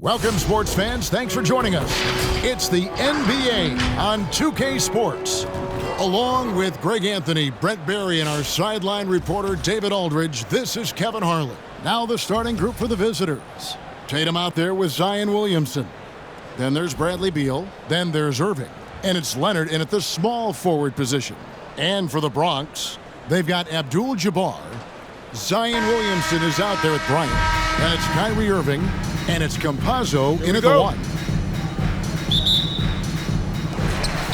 Welcome, sports fans. Thanks for joining us. It's the NBA on 2K Sports. Along with Greg Anthony, Brent Barry, and our sideline reporter, David Aldridge, this is Kevin Harlan. Now the starting group for the visitors. Tatum out there with Zion Williamson. Then there's Bradley Beal. Then there's Irving. And it's Leonard in at the small forward position. And for the Bronx, they've got Abdul-Jabbar. Zion Williamson is out there with Bryant. And it's Kyrie Irving. And it's Campazzo in at the 1.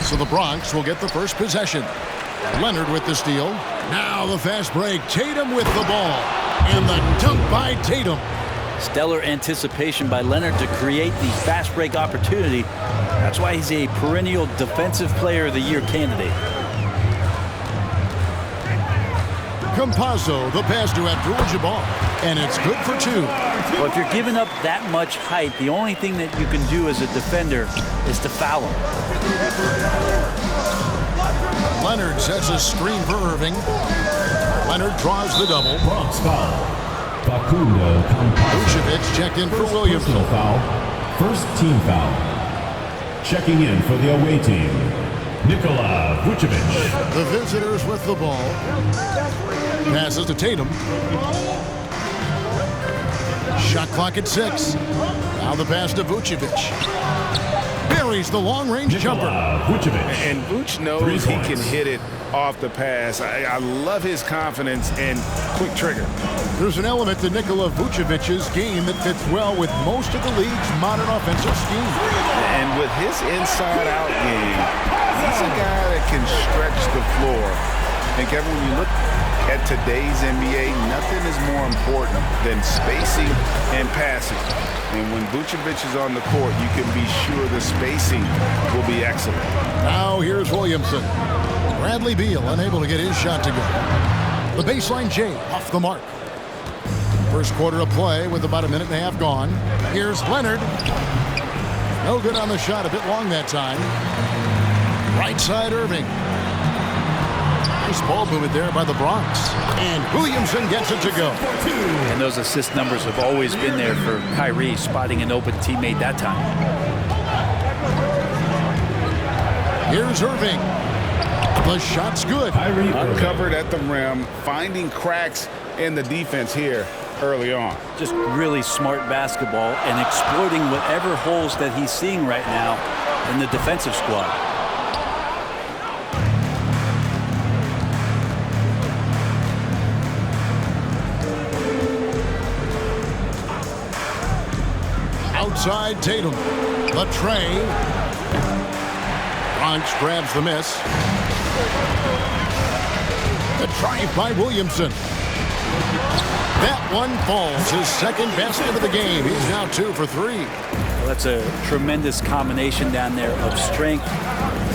So the Bronx will get the first possession. Leonard with the steal. Now the fast break. Tatum with the ball. And the dunk by Tatum. Stellar anticipation by Leonard to create the fast break opportunity. That's why he's a perennial Defensive Player of the Year candidate. Campazzo, the pass to Abdul-Jabbar. And it's good for 2. Well, if you're giving up that much height, the only thing that you can do as a defender is to foul him. Leonard sets a screen for Irving. Leonard draws the double. Bronx foul. Facundo Campazzo. Vucevic checked in for Williamson. Personal foul. First team foul. Checking in for the away team, Nikola Vucevic. The visitors with the ball. Passes to Tatum. Shot clock at 6. Now the pass to Vucevic. Buries the long-range jumper. And Vuce knows he can hit it off the pass. I love his confidence and quick trigger. There's an element to Nikola Vucevic's game that fits well with most of the league's modern offensive scheme. And with his inside-out game, he's a guy that can stretch the floor. And Kevin, when you look at today's NBA, nothing is more important than spacing and passing. And when Vucevic is on the court, you can be sure the spacing will be excellent. Now here's Williamson. Bradley Beal unable to get his shot to go. The baseline J off the mark. First quarter of play with about a minute and a half gone. Here's Leonard. No good on the shot, a bit long that time. Right side Irving. Nice ball movement there by the Bronx. And Williamson gets it to go. And those assist numbers have always been there for Kyrie, spotting an open teammate that time. Here's Irving. The shot's good. Uncovered at the rim, finding cracks in the defense here early on. Just really smart basketball and exploiting whatever holes that he's seeing right now in the defensive squad. Outside Tatum. The tray. Bronx grabs the miss. The drive by Williamson. That one falls. His second basket of the game. He's now 2 for 3. Well, that's a tremendous combination down there of strength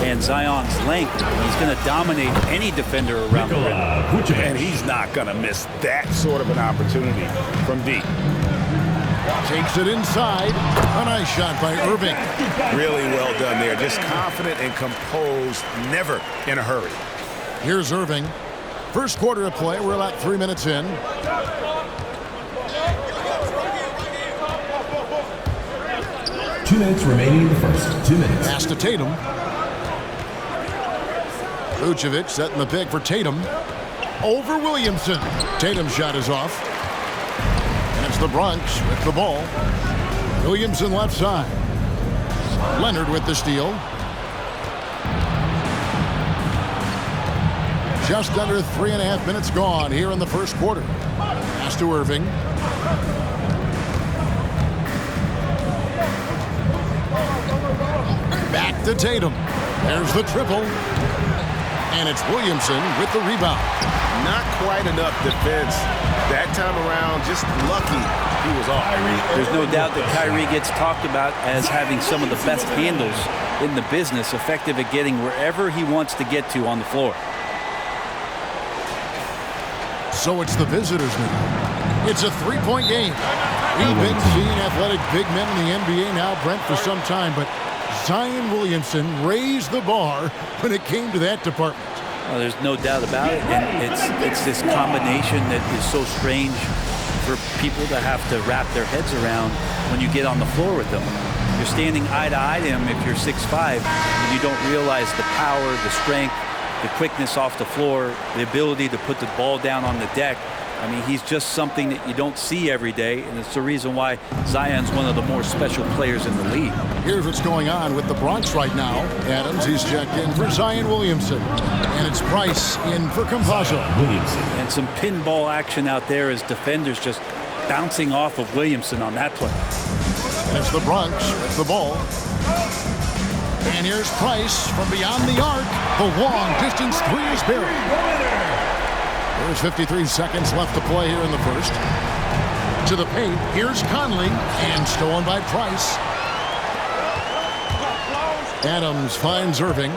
and Zion's length. He's going to dominate any defender around the rim. And he's not going to miss that sort of an opportunity from deep. Takes it inside. A nice shot by Irving. Really well done there. Just confident and composed, never in a hurry. Here's Irving. First quarter of play. We're about 3 minutes in. Two minutes remaining in the first. 2 minutes. Pass to Tatum. Vucevic setting the pick for Tatum. Over Williamson. Tatum's shot is off. And it's the Bronx with the ball. Williamson left side. Leonard with the steal. Just under 3.5 minutes gone here in the first quarter. Pass to Irving. Back to Tatum. There's the triple. And it's Williamson with the rebound. Not quite enough defense that time around. Just lucky he was off. There's no doubt that Kyrie gets talked about as having some of the best handles in the business, effective at getting wherever he wants to get to on the floor. So it's the visitors now. It's a 3-point game. We've been seeing athletic big men in the NBA now, Brent, for some time, but Zion Williamson raised the bar when it came to that department. Well, there's no doubt about it, and it's this combination that is so strange for people to have to wrap their heads around when you get on the floor with them. You're standing eye to eye to him if you're 6'5", and you don't realize the power, the strength, the quickness off the floor, the ability to put the ball down on the deck. I mean, he's just something that you don't see every day, and it's the reason why Zion's one of the more special players in the league. Here's what's going on with the Bronx right now. Adams, he's checked in for Zion Williamson. And it's Price in for Campazzo. Williamson. And some pinball action out there as defenders just bouncing off of Williamson on that play. And it's the Bronx with the ball. And here's Price from beyond the arc. The long-distance three is buried. There's 53 seconds left to play here in the first. To the paint, here's Conley, and stolen by Price. Adams finds Irving.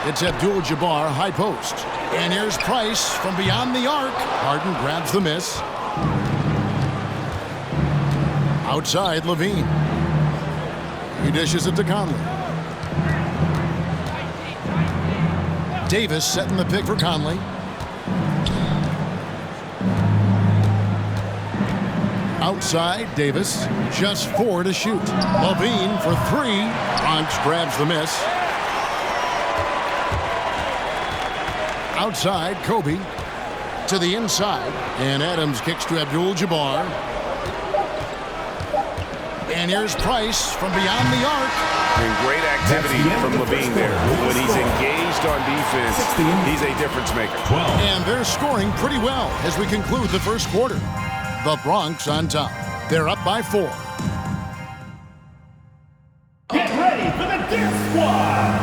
It's Abdul-Jabbar, high post. And here's Price from beyond the arc. Harden grabs the miss. Outside, Levine. He dishes it to Conley. Davis setting the pick for Conley. Outside, Davis, just 4 to shoot. Levine for 3. Bronx grabs the miss. Outside, Kobe to the inside. And Adams kicks to Abdul-Jabbar. And here's Price from beyond the arc. And great activity from Levine there. When he's engaged on defense, he's a difference maker. And they're scoring pretty well as we conclude the first quarter. The Bronx on top. They're up by 4. Get ready for the Dip Squad!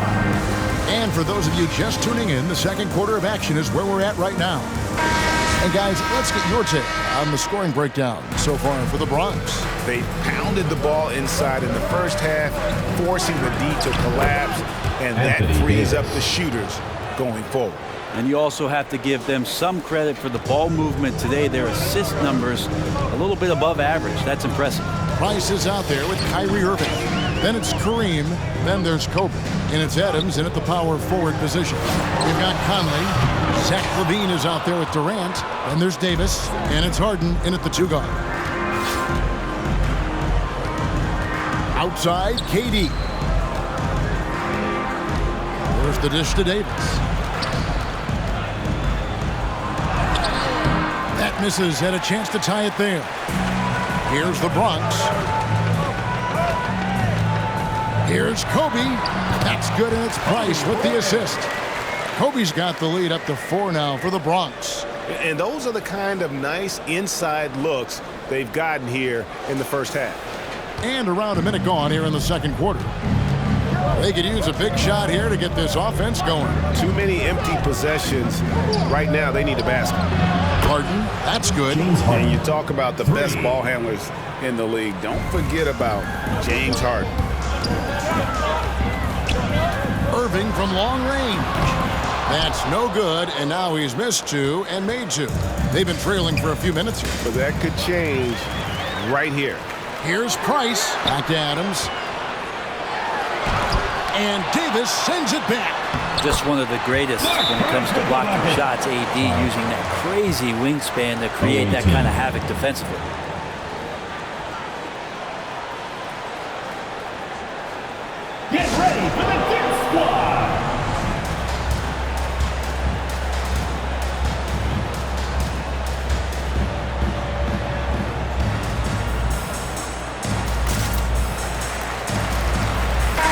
And for those of you just tuning in, the second quarter of action is where we're at right now. And guys, let's get your take on the scoring breakdown so far for the Bronx. They pounded the ball inside in the first half, forcing the D to collapse, and that frees up the shooters going forward. And you also have to give them some credit for the ball movement today. Their assist numbers a little bit above average. That's impressive. Price is out there with Kyrie Irving. Then it's Kareem. Then there's Kobe. And it's Adams in at the power forward position. We've got Conley. Zach Levine is out there with Durant. Then there's Davis. And it's Harden in at the 2 guard. Outside, KD. There's the dish to Davis. That misses, had a chance to tie it there. Here's the Bronx. Here's Kobe. That's good, and it's Price with the assist. Kobe's got the lead up to 4 now for the Bronx. And those are the kind of nice inside looks they've gotten here in the first half. And around a minute gone here in the second quarter. They could use a big shot here to get this offense going. Too many empty possessions. Right now, they need a basket. Harden, that's good. And you talk about the best ball handlers in the league. Don't forget about James Harden. Irving from long range. That's no good, and now he's missed 2 and made 2. They've been trailing for a few minutes here. But that could change right here. Here's Price. Back to Adams. And Davis sends it back. Just one of the greatest when it comes to blocking shots. AD using that crazy wingspan to create that kind of havoc defensively. Get ready for the Dip Squad!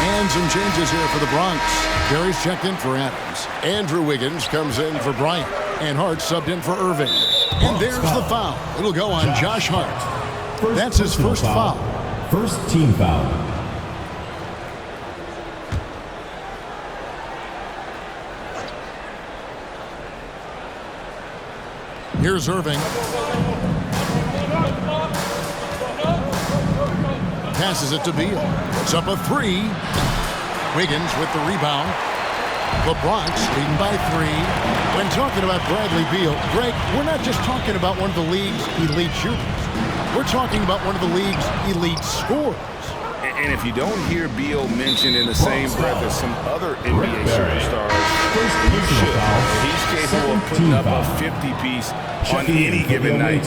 And some changes here for the Bronx. Gary's checked in for Adams. Andrew Wiggins comes in for Bryant. And Hart subbed in for Irving. And there's the foul. It'll go on Josh Hart. That's his first foul. First team foul. Here's Irving. Passes it to Beal. It's up a 3. Wiggins with the rebound. The Bronx leading by 3. When talking about Bradley Beal, Greg, we're not just talking about one of the league's elite shooters. We're talking about one of the league's elite scorers. And if you don't hear Beal mentioned in the same breath as some other NBA superstars, you should. He's capable of putting up a 50-piece on any given night.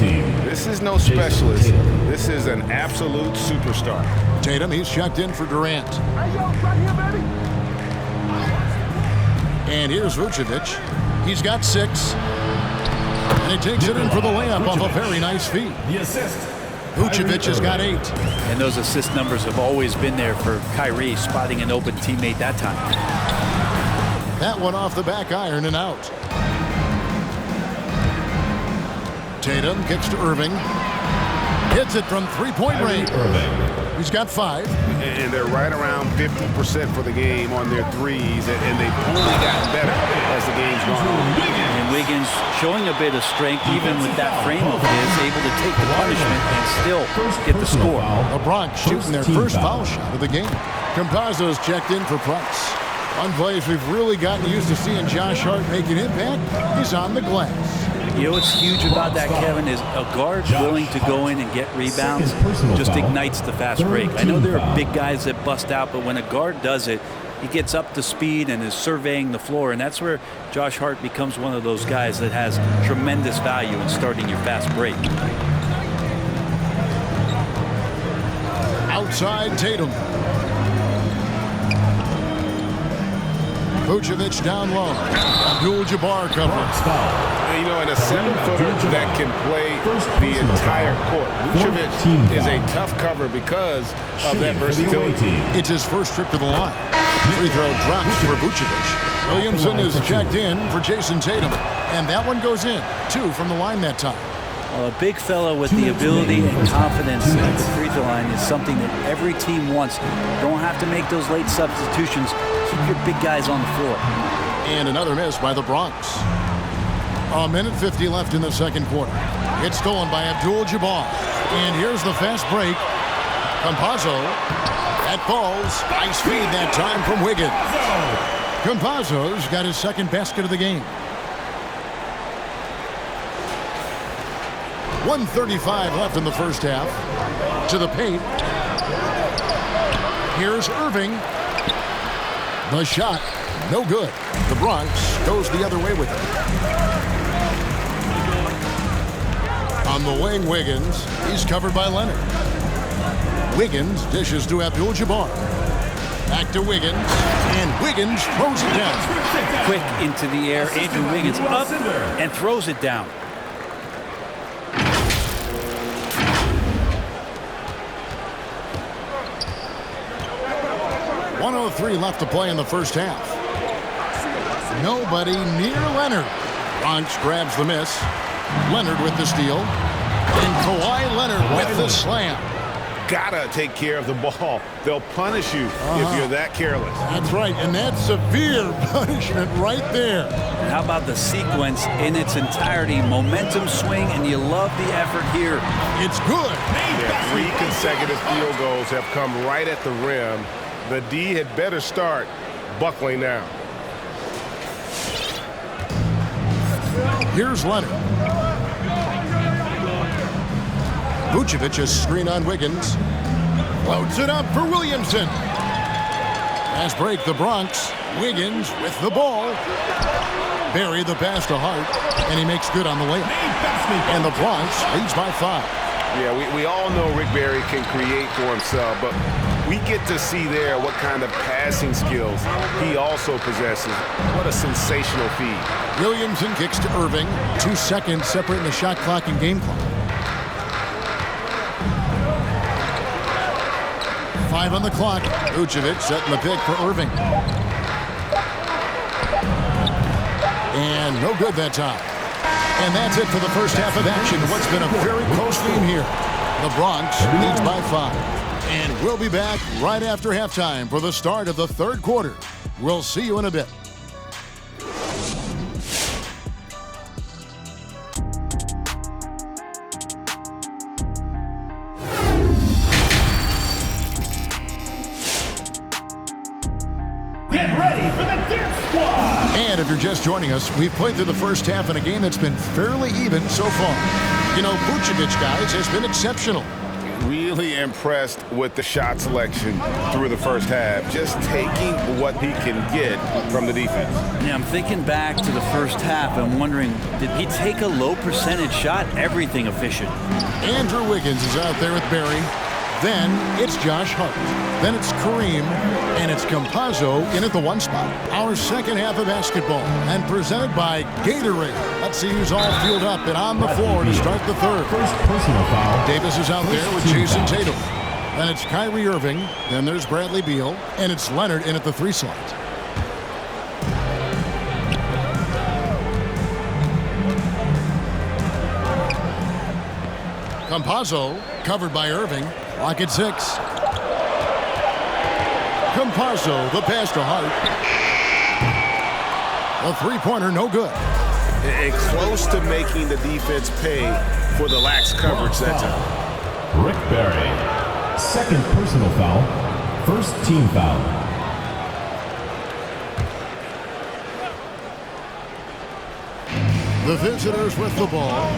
This is no specialist. This is an absolute superstar. Tatum, he's checked in for Durant. And here's Vucevic. He's got 6. And he takes it in for the layup off a very nice feed. The assist. Vucevic has got 8. And those assist numbers have always been there for Kyrie, spotting an open teammate that time. That one off the back iron and out. Tatum kicks to Irving. Hits it from three-point range. He's got 5. And they're right around 50% for the game on their threes, and they've only gotten better as the game's gone on. And Wiggins showing a bit of strength, even with that frame of his, able to take the punishment and still get the score. The Bronx shooting their first foul shot of the game. Campazzo's checked in for Price. One place we've really gotten used to seeing Josh Hart make an impact is on the glass. You know what's huge about that, Kevin, is a guard willing to go in and get rebounds just ignites the fast break. I know there are big guys that bust out, but when a guard does it, he gets up to speed and is surveying the floor, and that's where Josh Hart becomes one of those guys that has tremendous value in starting your fast break. Outside Tatum. Vucevic down low. Abdul-Jabbar covering. You know, in a 7-footer that can play the entire court, Vucevic is a tough cover because of that versatility. It's his first trip to the line. Free throw drops for Vucevic. Williamson is checked in for Jason Tatum. And that one goes in. 2 from the line that time. Well, a big fellow with the ability and confidence at the free throw line is something that every team wants. Don't have to make those late substitutions. Keep your big guys on the floor. And another miss by the Bronx. A minute 50 left in the second quarter. It's stolen by Abdul-Jabbar. And here's the fast break. Campazzo. That falls. Nice feed that time from Wiggins. Campazzo's got his second basket of the game. 1:35 left in the first half. To the paint. Here's Irving. The shot, no good. The Bronx goes the other way with it. On the wing, Wiggins. He's covered by Leonard. Wiggins dishes to Abdul-Jabbar. Back to Wiggins. And Wiggins throws it down. Quick into the air. Andrew Wiggins up and throws it down. .103 left to play in the first half. Nobody near Leonard. Bronx grabs the miss. Leonard with the steal. And Kawhi Leonard with the slam. Gotta take care of the ball. They'll punish you if you're that careless. That's right, and that's severe punishment right there. And how about the sequence in its entirety? Momentum swing, and you love the effort here. It's good. Yeah, 3 consecutive field goals have come right at the rim. The D had better start buckling down. Here's Leonard. Vucevic is screen on Wiggins. Floats it up for Williamson. Fast break, the Bronx. Wiggins with the ball. Barry the pass to Hart, and he makes good on the layup. And the Bronx leads by 5. Yeah, we all know Rick Barry can create for himself, but we get to see there what kind of passing skills he also possesses. What a sensational feed. Williamson kicks to Irving. 2 seconds separating the shot clock and game clock. 5 on the clock. Vucevic setting the pick for Irving. And no good that time. And that's it for the first half of action. What's been a very close game here. The Bronx leads by 5. And we'll be back right after halftime for the start of the third quarter. We'll see you in a bit. Get ready for the Dip Squad! And if you're just joining us, we've played through the first half in a game that's been fairly even so far. You know, Vucevic, guys, has been exceptional. Really impressed with the shot selection through the first half. Just taking what he can get from the defense. Yeah, I'm thinking back to the first half. I'm wondering, did he take a low percentage shot? Everything efficient. Andrew Wiggins is out there with Barry. Then it's Josh Hart. Then it's Kareem. And it's Campazzo in at the 1 spot. Our second half of basketball and presented by Gatorade. Let's see who's all fueled up and on the floor to start the third. First personal foul. Davis is out there with Jason Tatum. Then it's Kyrie Irving. Then there's Bradley Beal. And it's Leonard in at the 3 slot. Campazzo covered by Irving. Lock at 6. Campazzo, the pass to Hart. A 3-pointer, no good. And close to making the defense pay for the lax coverage that time. Rick Barry. Second personal foul. First team foul. The visitors with the ball,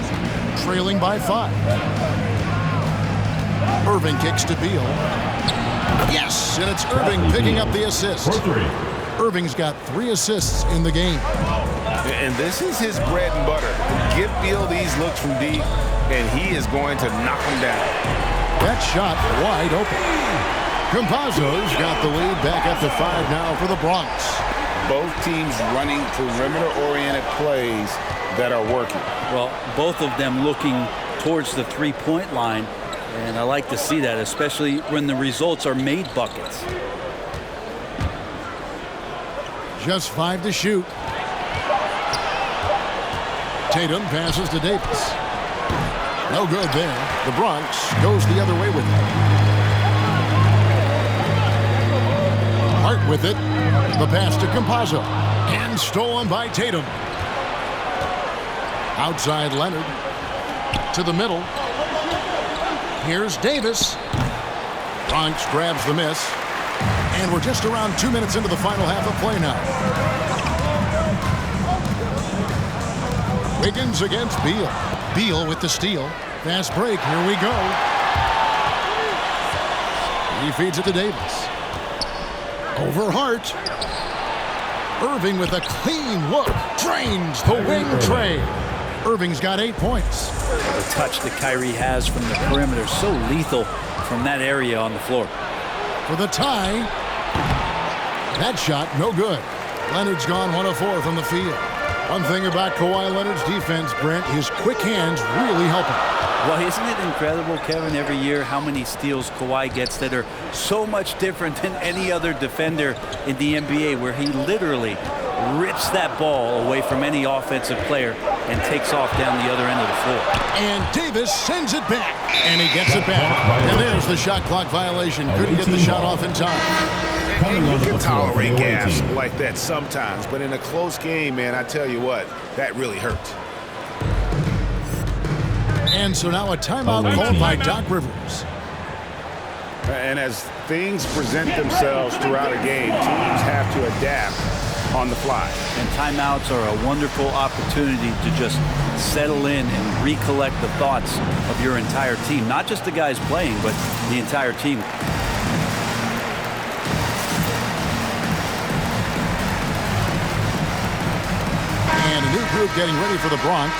trailing by 5. Irving kicks to Beal. Yes, and it's Irving picking up the assist. For 3. Irving's got 3 assists in the game. And this is his bread and butter. Give Beal these looks from deep, and he is going to knock them down. That shot wide open. Campazzo's got the lead back up to 5 now for the Bronx. Both teams running perimeter-oriented plays that are working. Well, both of them looking towards the 3-point line. And I like to see that, especially when the results are made buckets. Just 5 to shoot. Tatum passes to Davis. No good there. The Bronx goes the other way with it. Hart with it. The pass to Campazzo. And stolen by Tatum. Outside Leonard. To the middle. Here's Davis. Bronx grabs the miss. And we're just around 2 minutes into the final half of play now. Wiggins against Beal. Beal with the steal. Fast break. Here we go. He feeds it to Davis. Over Hart. Irving with a clean look. Drains the wing tray. Irving's got 8 points. The touch that Kyrie has from the perimeter, so lethal from that area on the floor. For the tie. That shot, no good. Leonard's gone 1 of 4 from the field. One thing about Kawhi Leonard's defense, Brent, his quick hands really help him. Well, isn't it incredible, Kevin, every year how many steals Kawhi gets that are so much different than any other defender in the NBA, where he literally rips that ball away from any offensive player and takes off down the other end of the floor. And Davis sends it back, and he gets it back. And there's the shot clock violation. Couldn't get the shot off in time. And you can tolerate gas like that sometimes, but in a close game, man, I tell you what, that really hurts. And so now a timeout called by Doc Rivers. And as things present themselves throughout a game, teams have to adapt on the fly. And timeouts are a wonderful opportunity to just settle in and recollect the thoughts of your entire team. Not just the guys playing, but the entire team. And a new group getting ready for the Bronx.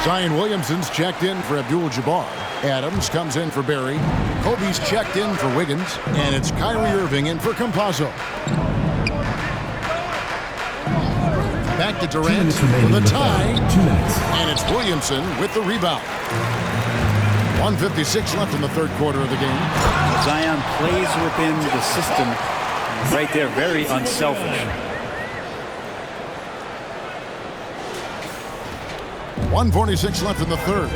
Zion Williamson's checked in for Abdul-Jabbar. Adams comes in for Barry. Kobe's checked in for Wiggins. And it's Kyrie Irving in for Campazzo. Back to Durant for the tie. 2 minutes. And it's Williamson with the rebound. 1:56 left in the third quarter of the game. Zion plays within the system right there, very unselfish. 1:46 left in the third.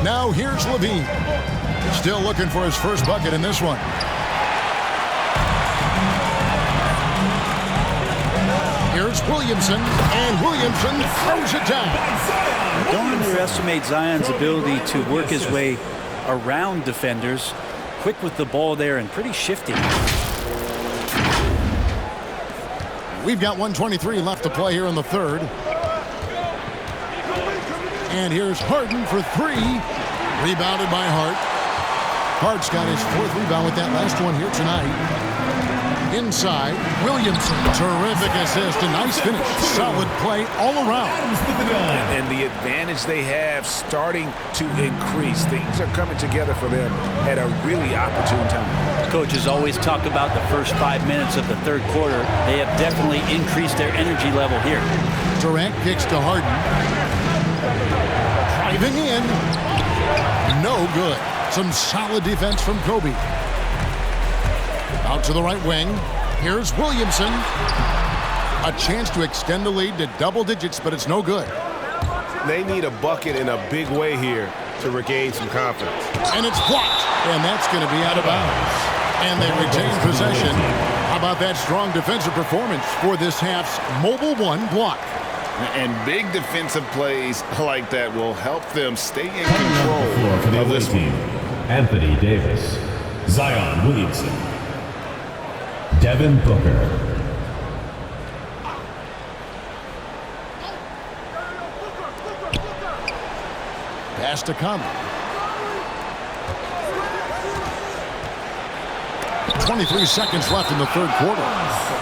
Now here's Levine. Still looking for his first bucket in this one. Here's Williamson, and Williamson throws it down. Don't underestimate Zion's ability to work his way around defenders. Quick with the ball there and pretty shifty. We've got 1:23 left to play here in the third. And here's Harden for three. Rebounded by Hart. Hart's got his fourth rebound with that last one here tonight. Inside, Williamson. Terrific assist, a nice finish. Solid play all around. And the advantage they have starting to increase. Things are coming together for them at a really opportune time. Coaches always talk about the first 5 minutes of the third quarter. They have definitely increased their energy level here. Durant kicks to Harden. Driving in. No good. Some solid defense from Kobe. Out to the right wing. Here's Williamson. A chance to extend the lead to double digits, but it's no good. They need a bucket in a big way here to regain some confidence. And it's blocked. And that's going to be out of bounds. And they retain possession. How about that strong defensive performance for this half's Mobile One block? And big defensive plays like that will help them stay in control of this team. Anthony Davis, Zion Williamson, Devin Booker. Pass to Conley. 23 seconds left in the third quarter.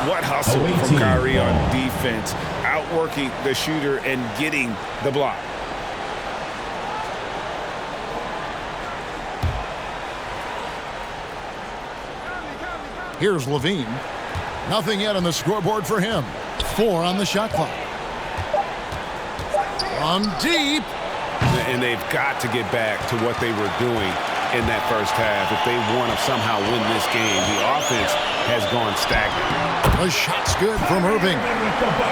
What hustle from Kyrie on defense, outworking the shooter and getting the block. Here's Levine. Nothing yet on the scoreboard for him. 4 on the shot clock. From deep. And they've got to get back to what they were doing in that first half if they want to somehow win this game. The offense has gone stagnant. The shot's good from Irving.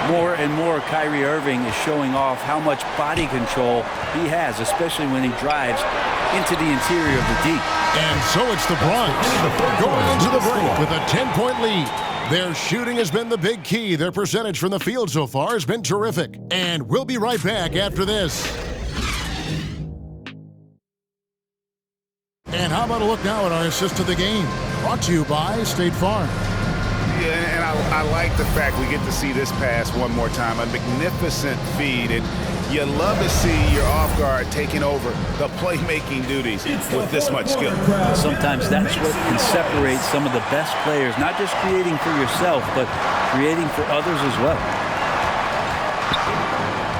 More and more, Kyrie Irving is showing off how much body control he has, especially when he drives into the interior of the deep. And so it's the Bronx going into the break with a 10-point lead. Their shooting has been the big key. Their percentage from the field so far has been terrific. And we'll be right back after this. And how about a look now at our assist to the game? Brought to you by State Farm. Yeah, and I like the fact we get to see this pass one more time. A magnificent feed, and you love to see your off guard taking over the playmaking duties with this much skill. Sometimes that's what can separate some of the best players, not just creating for yourself, but creating for others as well.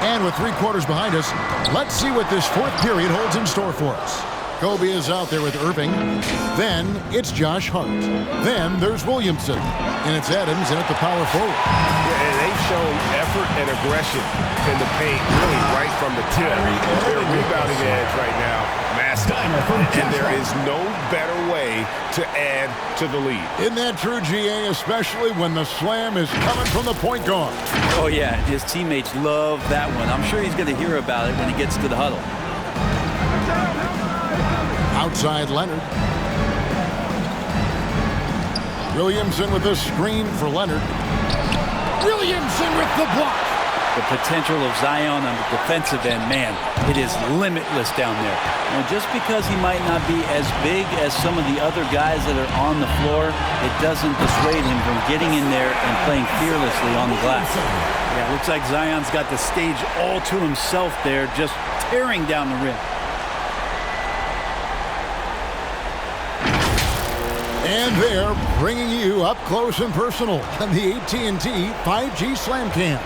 And with 3 quarters behind us, let's see what this fourth period holds in store for us. Kobe is out there with Irving. Then it's Josh Hart. Then there's Williamson. And it's Adams at the power forward. Yeah, and they've shown effort and aggression in the paint really right from the tip. Their rebounding edge right now, massive. And there is no better way to add to the lead. Isn't that true, GA? Especially when the slam is coming from the point guard. Oh, yeah. His teammates love that one. I'm sure he's going to hear about it when he gets to the huddle. Outside Leonard. Williamson with the screen for Leonard. Williamson with the block. The potential of Zion on the defensive end, man, it is limitless down there. Now, just because he might not be as big as some of the other guys that are on the floor, it doesn't dissuade him from getting in there and playing fearlessly on the glass. Yeah, it looks like Zion's got the stage all to himself there, just tearing down the rim. And they're bringing you up close and personal on the AT&T 5G Slam Cam.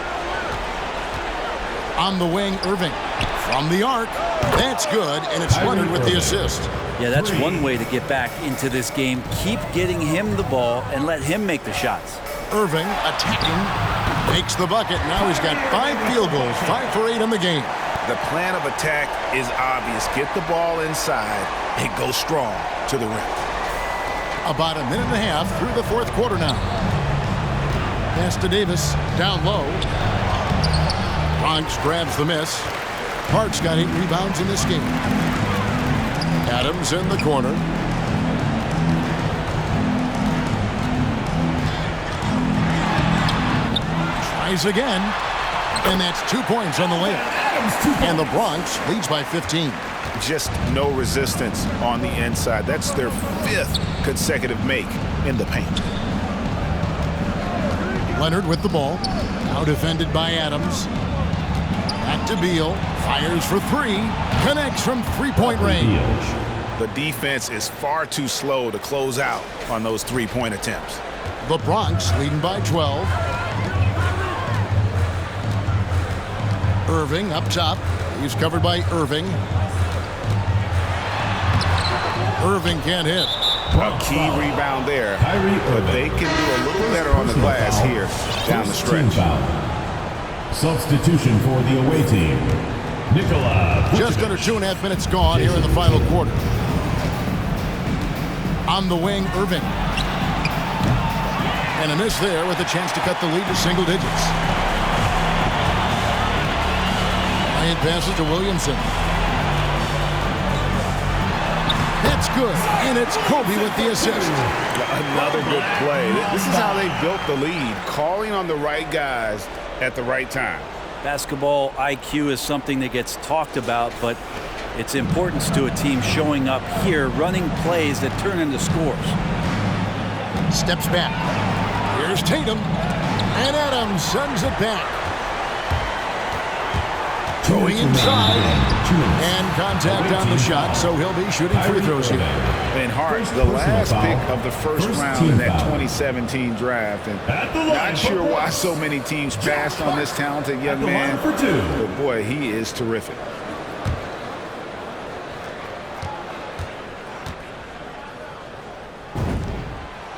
On the wing, Irving. From the arc, that's good, and it's Leonard with the assist. Yeah, that's one way to get back into this game. Keep getting him the ball and let him make the shots. Irving attacking, makes the bucket. Now he's got 5 field goals, 5 for 8 in the game. The plan of attack is obvious. Get the ball inside and go strong to the rim. About a minute and a half through the fourth quarter now. Pass to Davis, down low. Bronx grabs the miss. Hart's got 8 rebounds in this game. Adams in the corner. Tries again. And that's 2 points on the layup. And the Bronx leads by 15. Just no resistance on the inside. That's their 5th consecutive make in the paint. Leonard with the ball. Now defended by Adams. Back to Beal. Fires for three. Connects from three-point range. The defense is far too slow to close out on those three-point attempts. The Bronx leading by 12. Irving up top. He's covered by Irving. Irving can't hit. A key rebound there, but they can do a little better on the glass here down the stretch. Substitution for the away team. Just under 2.5 minutes gone here in the final quarter. On the wing, Irving. And a miss there with a chance to cut the lead to single digits. Bryant passes to Williamson. That's good, and it's Kobe with the assist. Another good play. This is how they built the lead, calling on the right guys at the right time. Basketball IQ is something that gets talked about, but its importance to a team showing up here, running plays that turn into scores. Steps back. Here's Tatum, and Adams sends it back. Going inside, and contact on the shot, so he'll be shooting free throws here. And Hart, the last pick of the first round in that 2017 draft, and not sure why so many teams passed on this talented young man, but boy, he is terrific.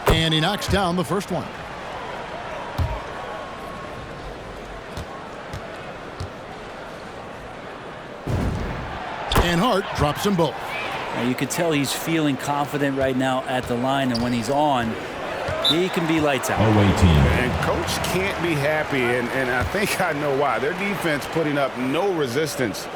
And he knocks down the first one. And Hart drops them both. Now you can tell he's feeling confident right now at the line, and when he's on, he can be lights out. Away team. And coach can't be happy, and I think I know why. Their defense putting up no resistance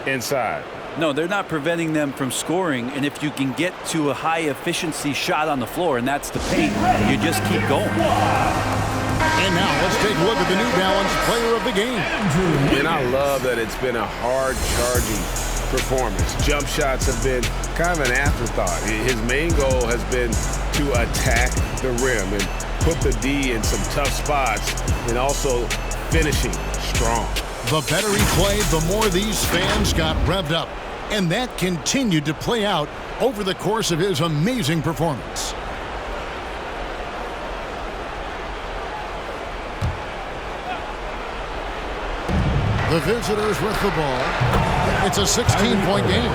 inside. No, they're not preventing them from scoring, and if you can get to a high-efficiency shot on the floor, and that's the paint, you just keep going. And now let's take a look at the New Balance player of the game. And I love that it's been a hard-charging performance. Jump shots have been kind of an afterthought. His main goal has been to attack the rim and put the D in some tough spots, and also finishing strong. The better he played, the more these fans got revved up. And that continued to play out over the course of his amazing performance. The visitors with the ball. It's a 16-point game.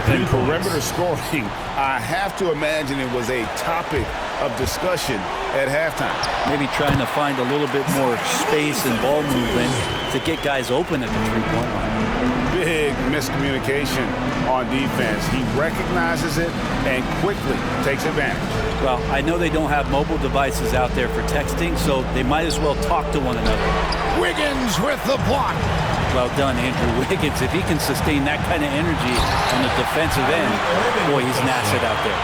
And perimeter scoring, I have to imagine it was a topic of discussion at halftime. Maybe trying to find a little bit more space and ball movement to get guys open at the three-point line. Big miscommunication on defense. He recognizes it and quickly takes advantage. Well, I know they don't have mobile devices out there for texting, so they might as well talk to one another. Wiggins with the block. Well done, Andrew Wiggins. If he can sustain that kind of energy on the defensive end, boy, he's an asset out there.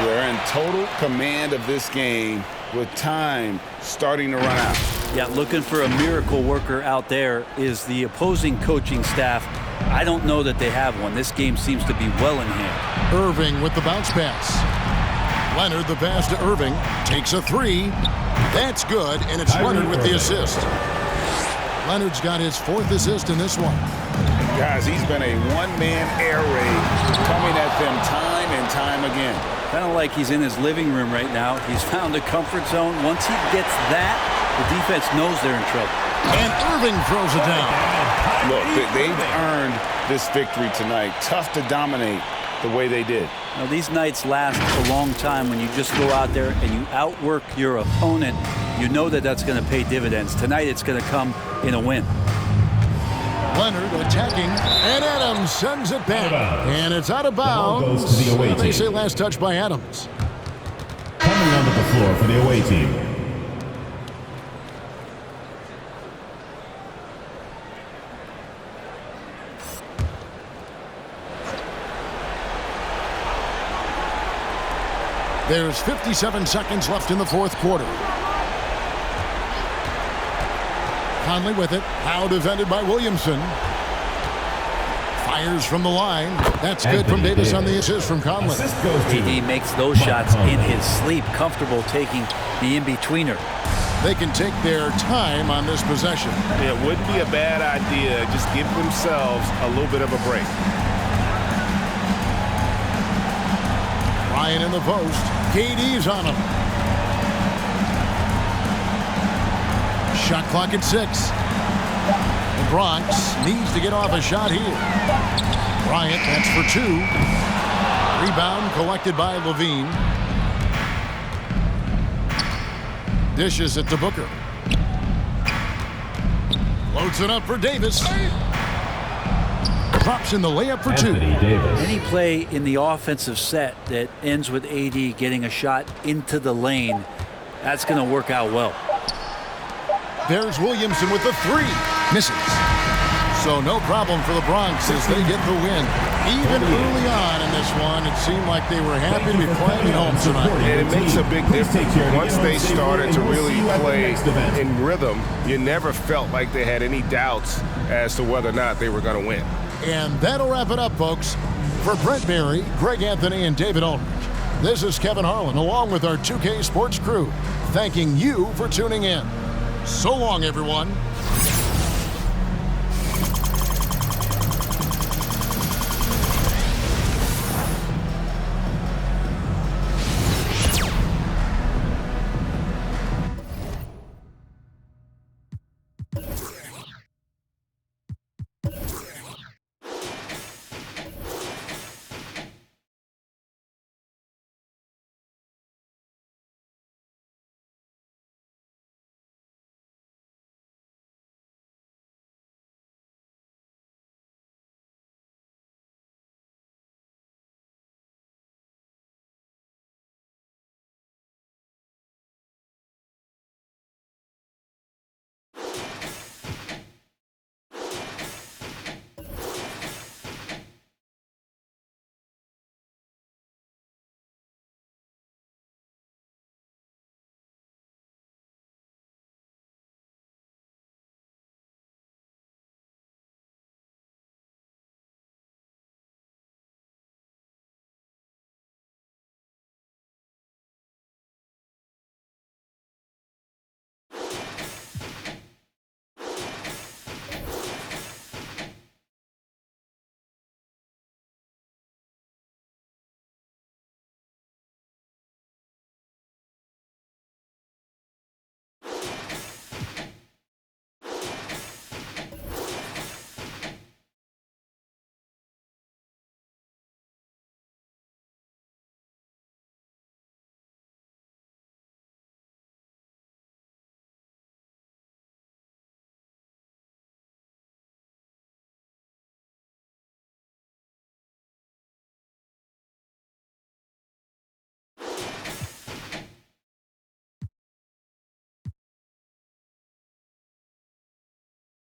We're in total command of this game with time starting to run out. Yeah, looking for a miracle worker out there is the opposing coaching staff. I don't know that they have one. This game seems to be well in hand. Irving with the bounce pass. Leonard the pass to Irving. Takes a three. That's good, and it's Leonard with the assist. Leonard's got his fourth assist in this one. Guys, he's been a one-man air raid coming at them time and time again. Kind of like he's in his living room right now. He's found a comfort zone. Once he gets that, the defense knows they're in trouble. And Irving throws it down. Look, they've earned this victory tonight. Tough to dominate the way they did. Now, these nights last a long time when you just go out there and you outwork your opponent. You know that that's going to pay dividends. Tonight it's going to come in a win. Leonard attacking, and Adams sends it back. And it's out of bounds. Goes to the away team. They say last touch by Adams. Coming onto the floor for the away team. There's 57 seconds left in the fourth quarter. Conley with it. Now defended by Williamson. Fires from the line. That's good from Davis on the assist from Conley. Assist goes to AD makes those shots in his sleep, comfortable taking the in-betweener. they can take their time on this possession. It wouldn't be a bad idea. Just give themselves a little bit of a break. Ryan in the post. KD's on him. Shot clock at 6. The Bronx needs to get off a shot here. Bryant, that's for 2. Rebound collected by Levine. Dishes it to Booker. Loads it up for Davis. Drops in the layup for 2. Any play in the offensive set that ends with AD getting a shot into the lane, that's going to work out well. There's Williamson with the 3. Misses. So no problem for the Bronx as they get the win. Even early on in this one, it seemed like they were happy to be playing at home tonight. And it makes a big difference. Once they started to really play in rhythm, you never felt like they had any doubts as to whether or not they were going to win. And that'll wrap it up, folks. For Brent Barry, Greg Anthony, and David Aldridge, this is Kevin Harlan, along with our 2K Sports crew, thanking you for tuning in. So long, everyone.